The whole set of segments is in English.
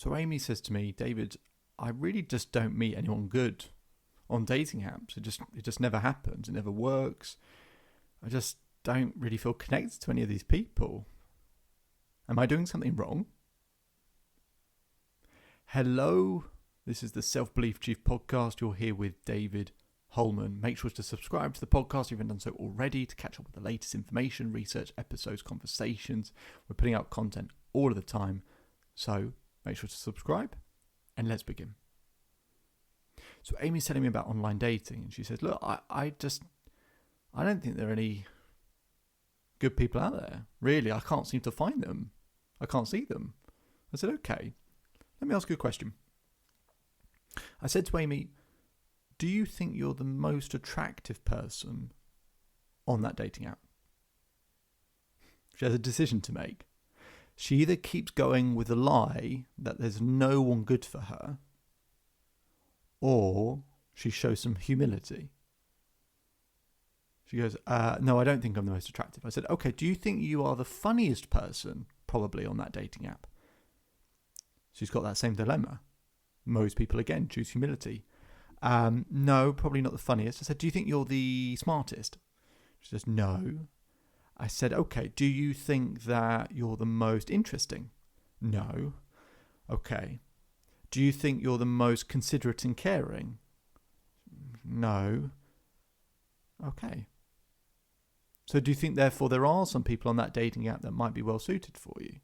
So Amy says to me, David, I really just don't meet anyone good on dating apps. It just never happens. It never works. I just don't really feel connected to any of these people. Am I doing something wrong? Hello, this is the Self-Belief Chief podcast. You're here with David Holman. Make sure to subscribe to the podcast if you haven't done so already to catch up with the latest information, research, episodes, conversations. We're putting out content all of the time. So make sure to subscribe and let's begin. So Amy's telling me about online dating and she says, look, I don't think there are any good people out there. Really, I can't seem to find them. I can't see them. I said, okay, let me ask you a question. I said to Amy, do you think you're the most attractive person on that dating app? She has a decision to make. She either keeps going with the lie that there's no one good for her, or she shows some humility. She goes, no, I don't think I'm the most attractive. I said, okay, do you think you are the funniest person probably on that dating app? She's got that same dilemma. Most people, again, choose humility. No, probably not the funniest. I said, do you think you're the smartest? She says, no. I said, okay, do you think that you're the most interesting? No. Okay. Do you think you're the most considerate and caring? No. Okay. So do you think, therefore, there are some people on that dating app that might be well suited for you?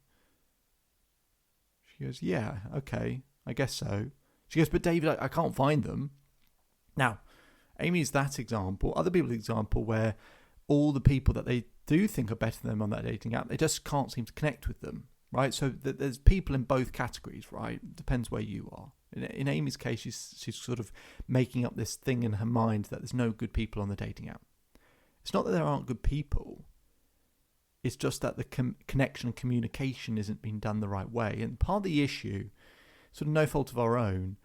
She goes, yeah, okay, I guess so. She goes, but David, I can't find them. Now, Amy's that example. Other people's example where all the people that they do think are better than them on that dating app, they just can't seem to connect with them, right? So there's people in both categories, right? Depends where you are. In Amy's case, she's sort of making up this thing in her mind that there's no good people on the dating app. It's not that there aren't good people. It's just that the connection and communication isn't being done the right way. And part of the issue, sort of no fault of our own,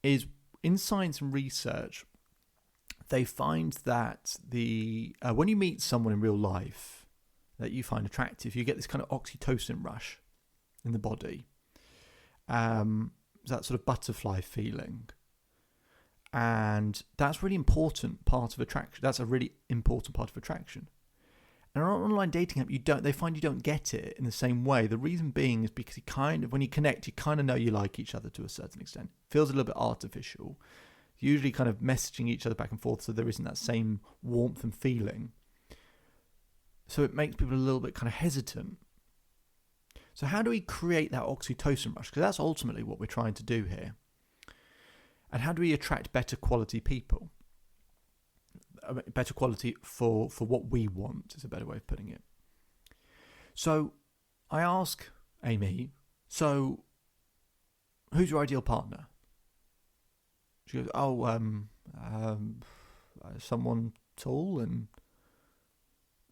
is in science and research, they find that when you meet someone in real life that you find attractive, you get this kind of oxytocin rush in the body. That sort of butterfly feeling. And that's really important part of attraction. That's a really important part of attraction. And on an online dating app, they find you don't get it in the same way. The reason being is because when you connect, you kind of know you like each other to a certain extent. It feels a little bit artificial. Usually kind of messaging each other back and forth so there isn't that same warmth and feeling. So it makes people a little bit kind of hesitant. So how do we create that oxytocin rush? Because that's ultimately what we're trying to do here. And how do we attract better quality people? Better quality for what we want is a better way of putting it. So I ask Amy, so who's your ideal partner? She goes, someone tall and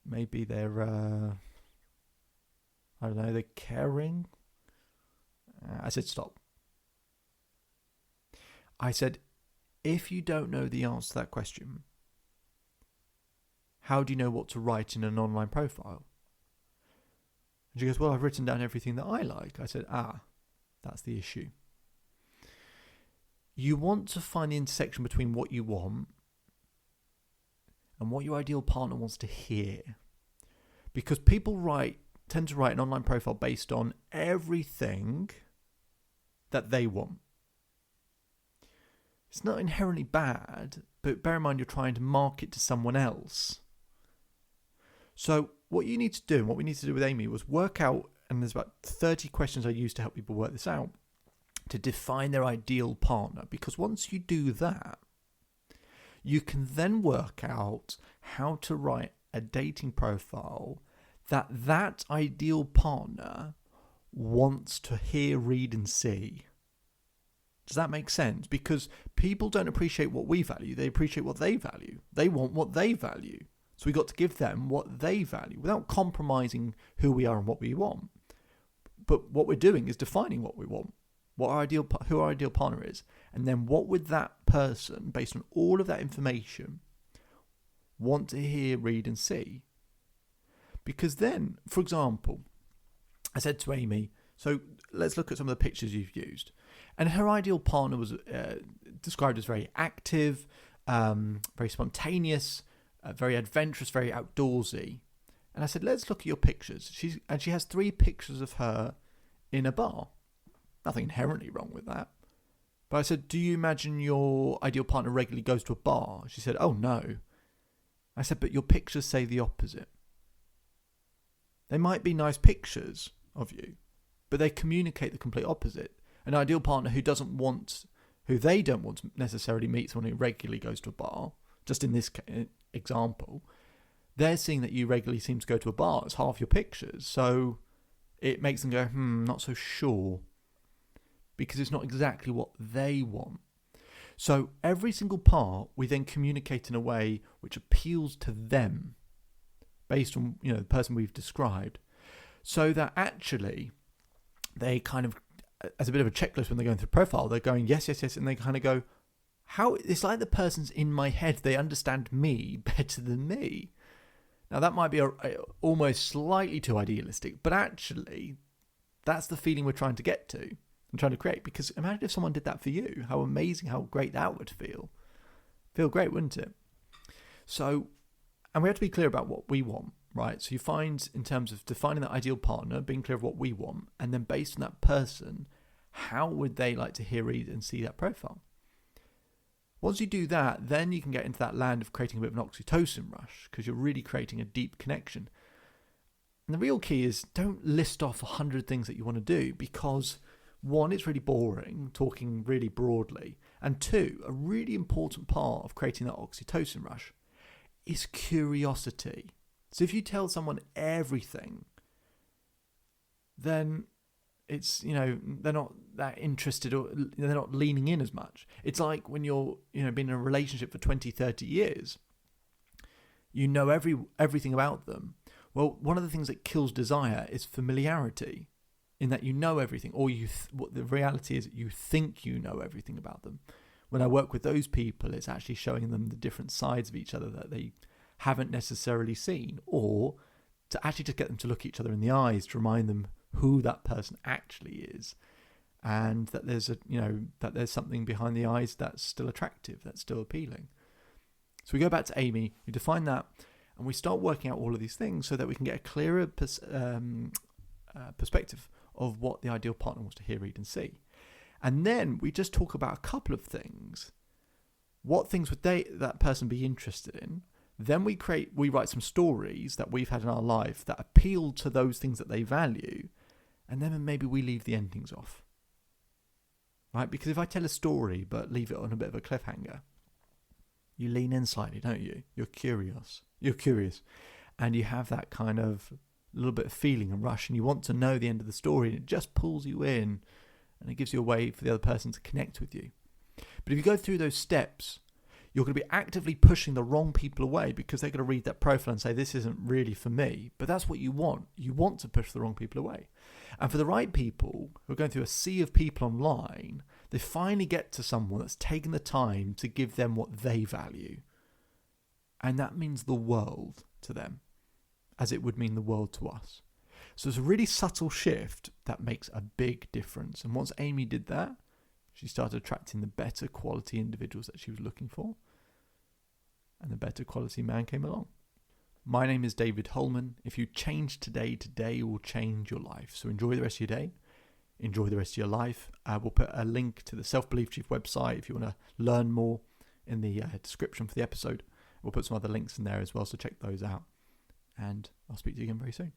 maybe they're, they're caring. I said, stop. I said, if you don't know the answer to that question, how do you know what to write in an online profile? And she goes, well, I've written down everything that I like. I said, that's the issue. You want to find the intersection between what you want and what your ideal partner wants to hear. Because people tend to write an online profile based on everything that they want. It's not inherently bad, but bear in mind you're trying to market to someone else. So what you need to do, and what we need to do with Amy, was work out, and there's about 30 questions I use to help people work this out, to define their ideal partner. Because once you do that, you can then work out how to write a dating profile that ideal partner wants to hear, read, and see. Does that make sense? Because people don't appreciate what we value. They appreciate what they value. They want what they value. So we've got to give them what they value without compromising who we are and what we want. But what we're doing is defining what we want, who our ideal partner is. And then what would that person, based on all of that information, want to hear, read, and see? Because then, for example, I said to Amy, so let's look at some of the pictures you've used. And her ideal partner was described as very active, very spontaneous, very adventurous, very outdoorsy. And I said, let's look at your pictures. She has 3 pictures of her in a bar. Nothing inherently wrong with that. But I said, do you imagine your ideal partner regularly goes to a bar? She said, oh no. I said, but your pictures say the opposite. They might be nice pictures of you, but they communicate the complete opposite. An ideal partner who they don't want to necessarily meet someone who regularly goes to a bar, just in this example, they're seeing that you regularly seem to go to a bar. It's half your pictures. So it makes them go, not so sure. Because it's not exactly what they want. So every single part we then communicate in a way which appeals to them based on, the person we've described. So that actually they kind of, as a bit of a checklist when they're going through profile, they're going, yes, yes, yes. And they kind of go, it's like the person's in my head. They understand me better than me. Now that might be almost slightly too idealistic, but actually that's the feeling we're trying to get to and trying to create. Because imagine if someone did that for you, how amazing, how great that would feel. Feel great, wouldn't it? So, and we have to be clear about what we want, right? So you find, in terms of defining that ideal partner, being clear of what we want, and then based on that person, how would they like to hear, read, and see that profile? Once you do that, then you can get into that land of creating a bit of an oxytocin rush, because you're really creating a deep connection. And the real key is, don't list off 100 things that you want to do, because 1, it's really boring, talking really broadly. And 2, a really important part of creating that oxytocin rush is curiosity. So if you tell someone everything, then it's, they're not that interested, or they're not leaning in as much. It's like when you're, been in a relationship for 20, 30 years, everything about them. Well, one of the things that kills desire is familiarity, in that you know everything, or what the reality is, you think you know everything about them. When I work with those people, it's actually showing them the different sides of each other that they haven't necessarily seen, or to actually just get them to look each other in the eyes to remind them who that person actually is, and that there's something behind the eyes that's still attractive, that's still appealing. So we go back to Amy, we define that, and we start working out all of these things so that we can get a clearer perspective of what the ideal partner wants to hear, read, and see. And then we just talk about a couple of things. What things would that person be interested in? Then we write some stories that we've had in our life that appeal to those things that they value. And then maybe we leave the endings off. Right? Because if I tell a story but leave it on a bit of a cliffhanger, you lean in slightly, don't you? You're curious. And you have that kind of little bit of feeling and rush, and you want to know the end of the story, and it just pulls you in, and it gives you a way for the other person to connect with you. But if you go through those steps, you're going to be actively pushing the wrong people away, because they're going to read that profile and say, this isn't really for me. But that's what you want. You want to push the wrong people away. And for the right people who are going through a sea of people online, they finally get to someone that's taken the time to give them what they value. And that means the world to them, as it would mean the world to us. So it's a really subtle shift that makes a big difference. And once Amy did that, she started attracting the better quality individuals that she was looking for. And the better quality man came along. My name is David Holman. If you change today, today will change your life. So enjoy the rest of your day. Enjoy the rest of your life. We'll put a link to the Self-Belief Chief website if you want to learn more in the description for the episode. We'll put some other links in there as well, so check those out. And I'll speak to you again very soon.